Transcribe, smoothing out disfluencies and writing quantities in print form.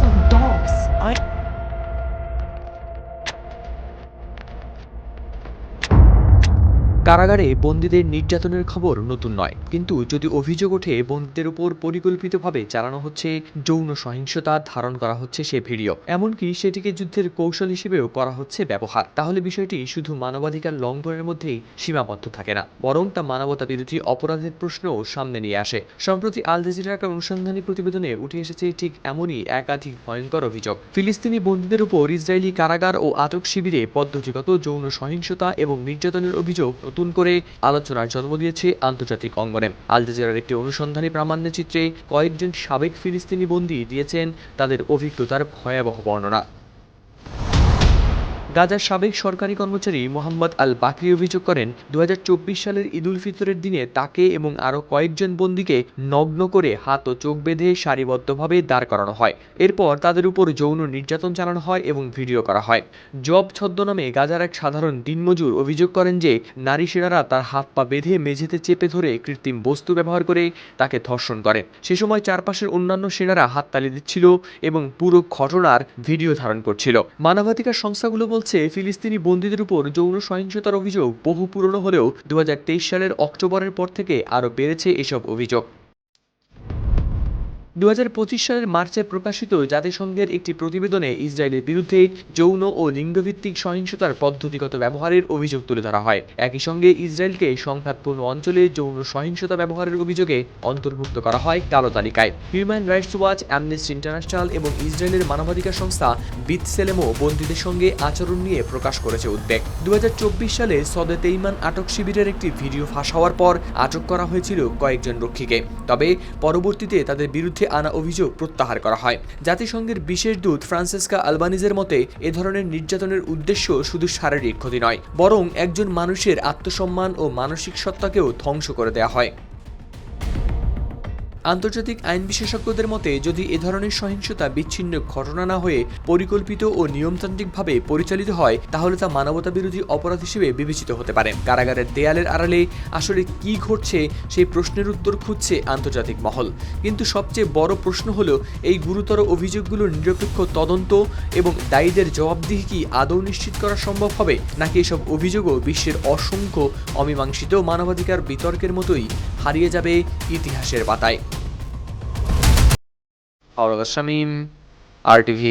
of dogs. কারাগারে বন্দীদের নির্যাতনের খবর নতুন নয়, কিন্তু যদি অভিযোগ ওঠে বন্দীদের উপর পরিকল্পিতভাবে চালানো হচ্ছে যৌন সহিংসতা, ধারণ করা হচ্ছে সে ভিডিও, এমনকি সেটিকে যুদ্ধের কৌশল হিসেবেও করা হচ্ছে ব্যবহার, তাহলে বিষয়টি শুধু মানবাধিকার লঙ্ঘনের মধ্যেই সীমাবদ্ধ থাকে না, বরং তা মানবতা বিরোধী অপরাধের প্রশ্নও সামনে নিয়ে আসে। সম্প্রতি আল জাজিরার একটা অনুসন্ধানী প্রতিবেদনে উঠে এসেছে ঠিক এমনই একাধিক ভয়ঙ্কর অভিযোগ। ফিলিস্তিনি বন্দীদের উপর ইসরায়েলি কারাগার ও আটক শিবিরে পদ্ধতিগত যৌন সহিংসতা এবং নির্যাতনের অভিযোগ নতুন করে আলোচনার জন্ম দিয়েছে আন্তর্জাতিক অঙ্গনে। আল জাজিরার একটি অনুসন্ধানী প্রামাণ্যচিত্রে কয়েকজন সাবেক ফিলিস্তিনি বন্দী দিয়েছেন তাদের অভিজ্ঞতার ভয়াবহ বর্ণনা। গাজার সাবেক সরকারি কর্মচারী মোহাম্মদ আল বাকরি অভিযোগ করেন, 2024 সালের ঈদ উল ফিতরের দিনে তাকে এবং আরও কয়েকজন বন্দীকে নগ্ন করে হাত ও চোখ বেঁধে সারিবদ্ধভাবে দাঁড় করানো হয়। এরপর তাদের উপর যৌন নির্যাতন চালানো হয় এবং ভিডিও করা হয়। জব ছদ্মনামে গাজার এক সাধারণ দিনমজুর অভিযোগ করেন যে নারী সেনারা তার হাত পা বেঁধে মেঝেতে চেপে ধরে কৃত্রিম বস্তু ব্যবহার করে তাকে ধর্ষণ করেন। সে সময় চারপাশের অন্যান্য সেনারা হাততালি দিচ্ছিল এবং পুরো ঘটনার ভিডিও ধারণ করছিল। মানবাধিকার সংস্থাগুলো বলছে, ফিলিস্তিনি বন্দীদের উপর যৌন সহিংসতার অভিযোগ বহু পুরনো হলেও 2023 সালের অক্টোবরের পর থেকে আরও বেড়েছে এসব অভিযোগ। 2025 সালের মার্চে প্রকাশিত জাতিসংঘের একটি প্রতিবেদনে ইসরায়েলের বিরুদ্ধে যৌন ও লিঙ্গভিত্তিক সহিংসতার পদ্ধতিগত ব্যবহারের অভিযোগ তুলে ধরা হয়। একই সঙ্গে ইসরায়েলকে সংঘাতপূর্ণ অঞ্চলে যৌন সহিংসতা ব্যবহারের অভিযোগে অন্তর্ভুক্ত করা হয় কালো তালিকায়। Human rights watch, amnesty international এবং ইসরায়েলের মানবাধিকার সংস্থা বিতসেলেমও বন্দীদের সঙ্গে আচরণ নিয়ে প্রকাশ করেছে উদ্বেগ। 2024 সালে সদে তেইমান আটক শিবিরের একটি ভিডিও ফাঁস হওয়ার পর আটক করা হয়েছিল কয়েকজন রক্ষীকে, তবে পরবর্তীতে তাদের বিরুদ্ধে আনা অভিযোগ প্রত্যাহার করা হয়। জাতিসংঘের বিশেষ দূত ফ্রান্সেসকা আলবানিজের মতে, এ ধরনের নির্যাতনের উদ্দেশ্য শুধু শারীরিক ক্ষতি নয়, বরং একজন মানুষের আত্মসম্মান ও মানসিক সত্তাকেও ধ্বংস করে দেওয়া হয়। আন্তর্জাতিক আইন বিশেষজ্ঞদের মতে, যদি এ ধরনের সহিংসতা বিচ্ছিন্ন ঘটনা না হয়ে পরিকল্পিত ও নিয়মতান্ত্রিকভাবে পরিচালিত হয়, তাহলে তা মানবতা বিরোধী অপরাধ হিসেবে বিবেচিত হতে পারে। কারাগারের দেয়ালের আড়ালে আসলে কি ঘটছে সেই প্রশ্নের উত্তর খুঁজছে আন্তর্জাতিক মহল। কিন্তু সবচেয়ে বড় প্রশ্ন হলো, এই গুরুতর অভিযোগগুলোর নিরপেক্ষ তদন্ত এবং দায়ীদের জবাবদিহি কি আদৌ নিশ্চিত করা সম্ভব হবে, নাকি এসব অভিযোগও বিশ্বের অসংখ্য অমীমাংসিত মানবাধিকার বিতর্কের মতোই হারিয়ে যাবে ইতিহাসের পাতায়। শামীম, RTV।